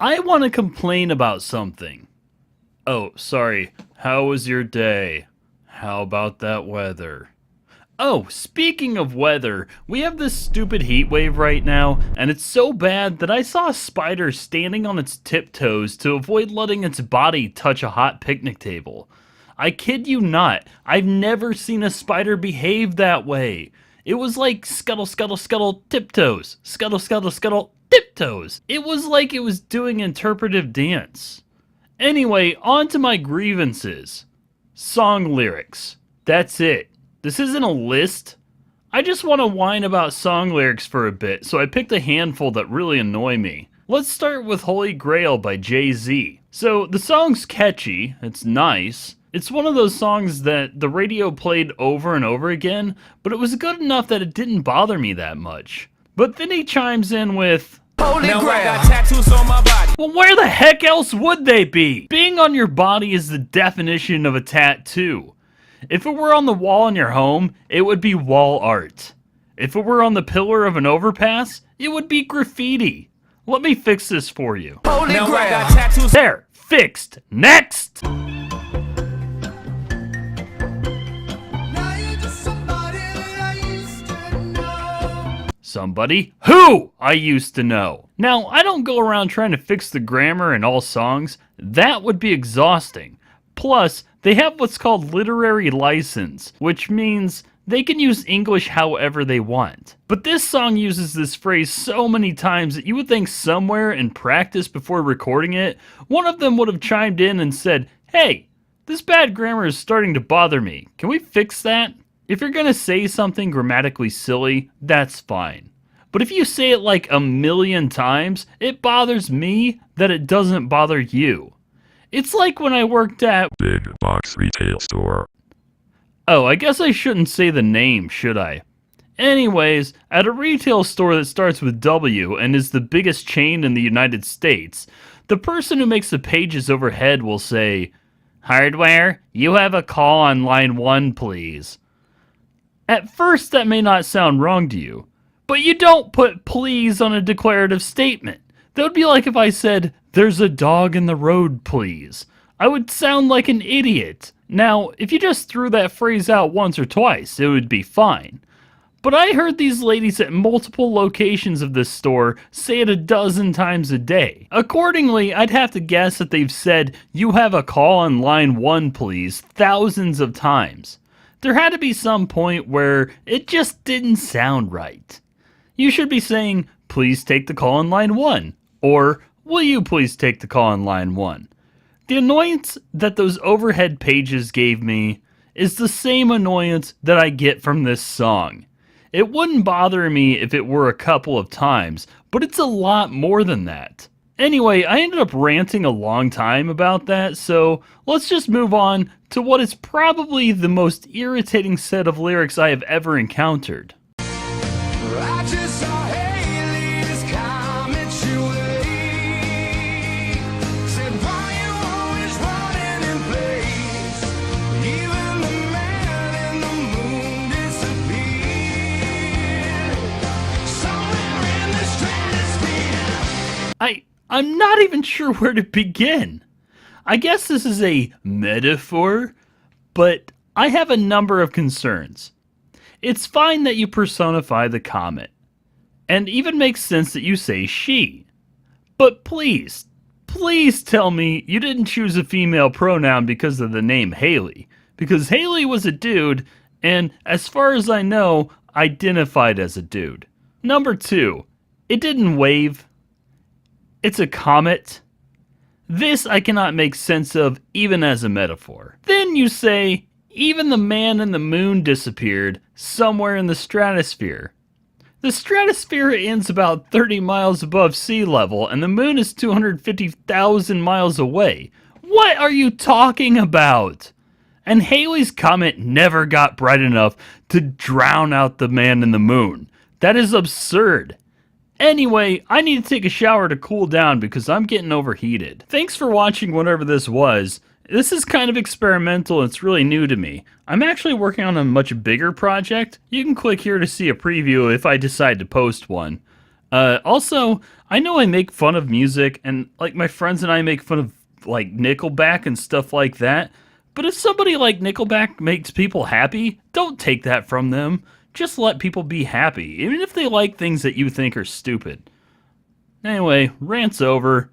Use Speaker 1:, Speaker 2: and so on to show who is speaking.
Speaker 1: I want to complain about something. Oh, sorry. How was your day? How about that weather? Oh, speaking of weather, we have this stupid heat wave right now, and it's so bad that I saw a spider standing on its tiptoes to avoid letting its body touch a hot picnic table. I kid you not, I've never seen a spider behave that way. It was like scuttle, scuttle, scuttle, tiptoes, scuttle, scuttle, scuttle, tiptoes. It was like it was doing interpretive dance. Anyway, on to my grievances. Song lyrics. That's it. This isn't a list. I just want to whine about song lyrics for a bit, so I picked a handful that really annoy me. Let's start with Holy Grail by Jay-Z. So, the song's catchy, it's nice. It's one of those songs that the radio played over and over again, but it was good enough that it didn't bother me that much. But then he chimes in with, Holy Grail. I got tattoos on my body. Well, where the heck else would they be? Being on your body is the definition of a tattoo. If it were on the wall in your home, it would be wall art. If it were on the pillar of an overpass, it would be graffiti. Let me fix this for you. Holy Grail. I got tattoos. There, fixed. Next! Somebody who I used to know. Now, I don't go around trying to fix the grammar in all songs. That would be exhausting. Plus, they have what's called literary license, which means they can use English however they want. But this song uses this phrase so many times that you would think somewhere in practice before recording it, one of them would have chimed in and said, hey, this bad grammar is starting to bother me. Can we fix that? If you're gonna say something grammatically silly, that's fine. But if you say it like a million times, it bothers me that it doesn't bother you. It's like when I worked at
Speaker 2: Big Box Retail Store.
Speaker 1: Oh, I guess I shouldn't say the name, should I? Anyways, at a retail store that starts with W and is the biggest chain in the United States, the person who makes the pages overhead will say, Hardware, you have a call on line 1, please. At first, that may not sound wrong to you, but you don't put please on a declarative statement. That would be like if I said, there's a dog in the road, please. I would sound like an idiot. Now, if you just threw that phrase out once or twice, it would be fine. But I heard these ladies at multiple locations of this store say it a dozen times a day. Accordingly, I'd have to guess that they've said, you have a call on line 1, please, thousands of times. There had to be some point where it just didn't sound right. You should be saying, please take the call on line 1, or will you please take the call on line 1? The annoyance that those overhead pages gave me is the same annoyance that I get from this song. It wouldn't bother me if it were a couple of times, but it's a lot more than that. Anyway, I ended up ranting a long time about that, so let's just move on to what is probably the most irritating set of lyrics I have ever encountered. I just saw Haley's comments your way. Said, why you always running in place? Even the man in the moon disappeared. Somewhere in the stratosphere. I'm not even sure where to begin. I guess this is a metaphor, but I have a number of concerns. It's fine that you personify the comet, and even makes sense that you say she. But please, please tell me you didn't choose a female pronoun because of the name Haley, because Haley was a dude, and as far as I know, identified as a dude. Number 2, it didn't wave. It's a comet. This I cannot make sense of even as a metaphor. Then you say, even the man in the moon disappeared somewhere in the stratosphere. The stratosphere ends about 30 miles above sea level, and the moon is 250,000 miles away. What are you talking about? And Halley's Comet never got bright enough to drown out the man in the moon. That is absurd. Anyway, I need to take a shower to cool down because I'm getting overheated. Thanks for watching whatever this was. This is kind of experimental, it's really new to me. I'm actually working on a much bigger project. You can click here to see a preview if I decide to post one. Also, I know I make fun of music, and like my friends and I make fun of like Nickelback and stuff like that. But if somebody like Nickelback makes people happy, don't take that from them. Just let people be happy, even if they like things that you think are stupid. Anyway, rant's over.